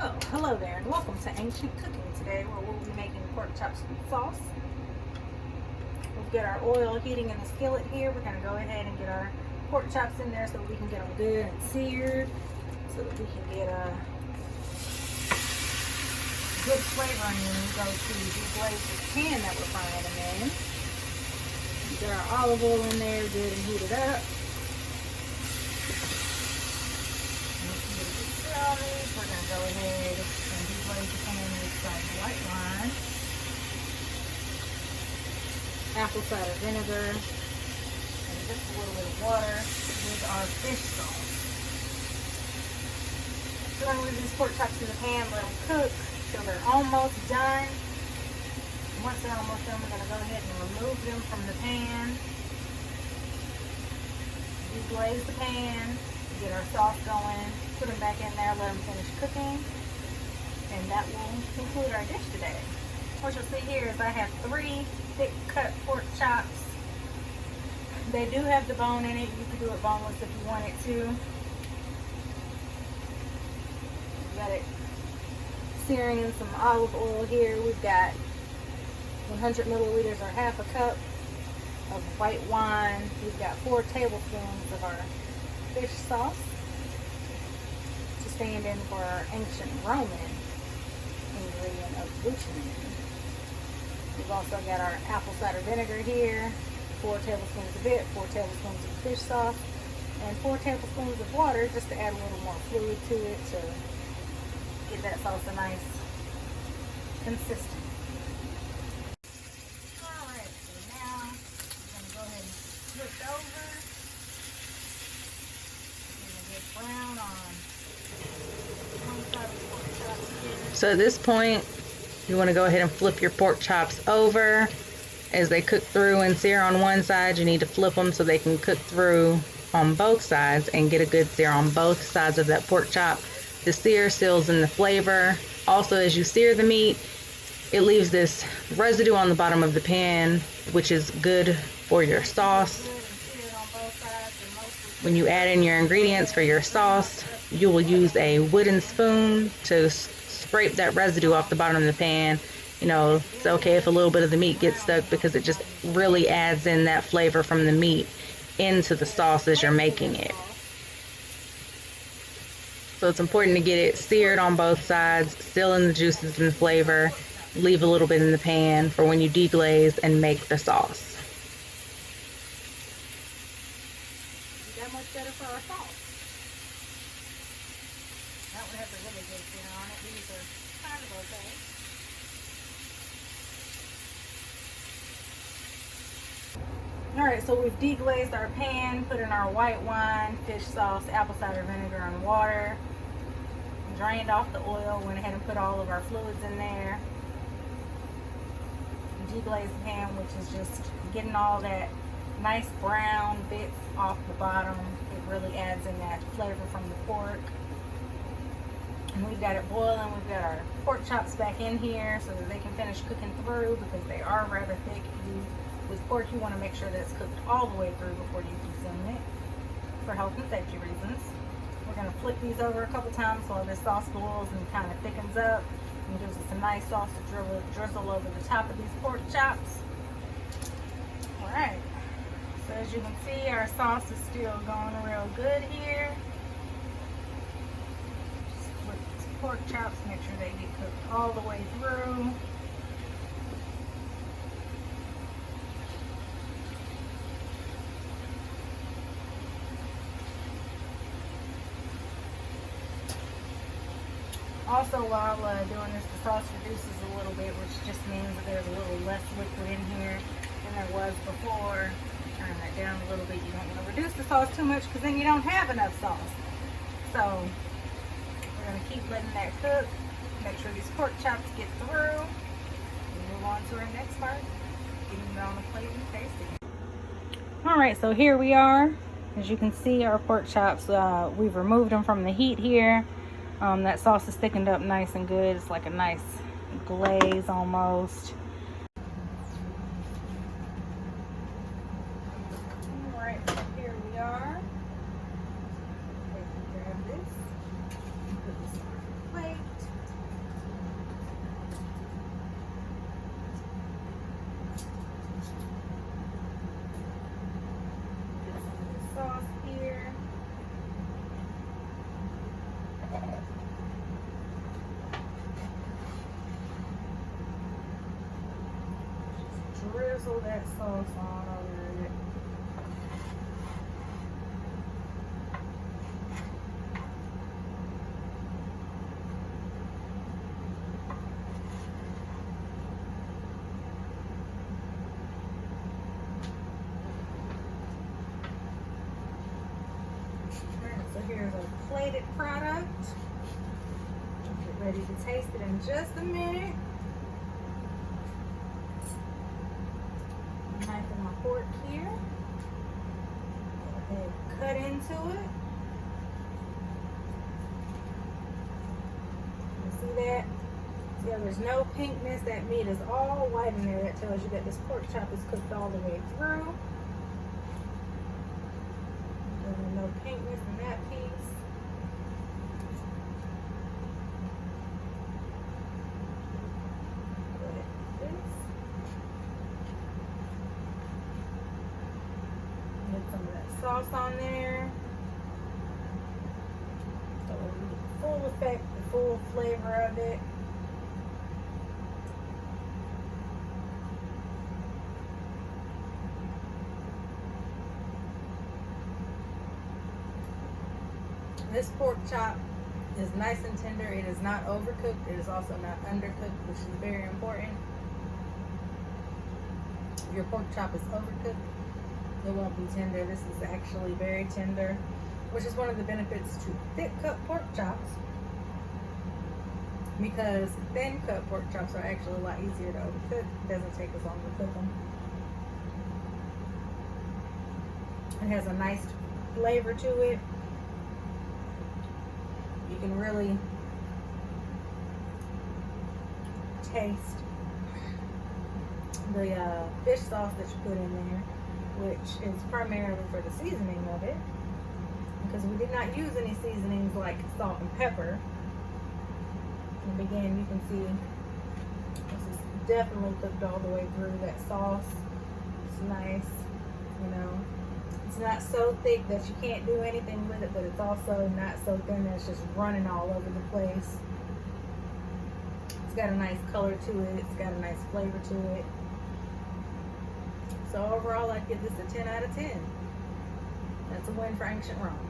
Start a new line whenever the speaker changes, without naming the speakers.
Oh, hello there, and welcome to Ancient Cooking today, where we'll be making pork chops with sauce. We've got our oil heating in the skillet here. We're going to go ahead and get our pork chops in there so that we can get them good and seared, so that we can get a good flavoring when we go to deglaze the pan that we're frying them in. Get our olive oil in there, good and heated up. We're going to go ahead and deglaze the pan with some white wine, apple cider vinegar, and just a little bit of water with our fish sauce. So we're going to leave these pork chops in the pan, let them cook till they're almost done. And once they're almost done, we're going to go ahead and remove them from the pan. Deglaze the pan, get our sauce going, put them back in there, let them finish cooking, and that will conclude our dish today. What you'll see here is I have 3 thick cut pork chops. They do have the bone in it. You can do it boneless if you wanted to. Got it searing in some olive oil here. We've got 100 milliliters or half a cup of white wine. We've got 4 tablespoons of our fish sauce to stand in for our ancient Roman ingredient of glutamine. We've also got our apple cider vinegar here, 4 tablespoons of it, 4 tablespoons of fish sauce, and 4 tablespoons of water just to add a little more fluid to it to get that sauce a nice consistency. Alright, so now I'm going to go ahead and flip it over. Brown on one side of the pork chops here.
So at this point, you want to go ahead and flip your pork chops over. As they cook through and sear on one side, you need to flip them so they can cook through on both sides and get a good sear on both sides of that pork chop. The sear seals in the flavor. Also, as you sear the meat, it leaves this residue on the bottom of the pan, which is good for your sauce. When you add in your ingredients for your sauce, you will use a wooden spoon to scrape that residue off the bottom of the pan. You know, it's okay if a little bit of the meat gets stuck because it just really adds in that flavor from the meat into the sauce as you're making it. So it's important to get it seared on both sides, still in the juices and flavor. Leave a little bit in the pan for when you deglaze and make the sauce.
That much better for our sauce. That one has a really good sear on it. These are kind of okay. Alright, so we've deglazed our pan, put in our white wine, fish sauce, apple cider vinegar, and water. Drained off the oil, went ahead and put all of our fluids in there. Deglazed the pan, which is just getting all that nice brown bits off the bottom. It really adds in that flavor from the pork. And we've got it boiling. We've got our pork chops back in here so that they can finish cooking through because they are rather thick. With pork, you want to make sure that it's cooked all the way through before you consume it for health and safety reasons. We're going to flip these over a couple times while this sauce boils and kind of thickens up and gives us a nice sauce to drizzle over the top of these pork chops. Alright. So as you can see, our sauce is still going real good here. Just flip these pork chops, make sure they get cooked all the way through. Also, while doing this, the sauce reduces a little bit, which just means that there's a little less liquid in here than there was before. Turn that down a little bit. You don't want to reduce the sauce too much because then you don't have enough sauce. So we're going to keep letting that cook. Make sure these pork chops get through. And move on to our next part. Getting it on the plate and tasting. Alright, so here we are. As you can see, our pork chops, we've removed them from the heat here. That sauce is thickened up nice and good. It's like a nice glaze almost. Alright, so here we are. Grab this. Put this on the plate. drizzle that sauce on over it. Alright, so here's a plated product. Get ready to taste it in just a minute. Knife in my fork here. Go ahead, cut into it. You see that? See how there's no pinkness? That meat is all white in there. That tells you that this pork chop is cooked all the way through. There's no pinkness in that piece. Get some of that sauce on there. So we get the full effect, the full flavor of it. This pork chop is nice and tender. It is not overcooked. It is also not undercooked, which is very important. If your pork chop is overcooked, it won't be tender. This is actually very tender, which is one of the benefits to thick cut pork chops, because thin cut pork chops are actually a lot easier to overcook. It doesn't take as long to cook them. It has a nice flavor to it. You can really taste the fish sauce that you put in there, which is primarily for the seasoning of it, because we did not use any seasonings like salt and pepper. And again, you can see this is definitely cooked all the way through. That sauce is nice, you know. It's not so thick that you can't do anything with it, but it's also not so thin that it's just running all over the place. It's got a nice color to it. It's got a nice flavor to it. So overall, I'd give this a 10 out of 10. That's a win for Ancient Rome.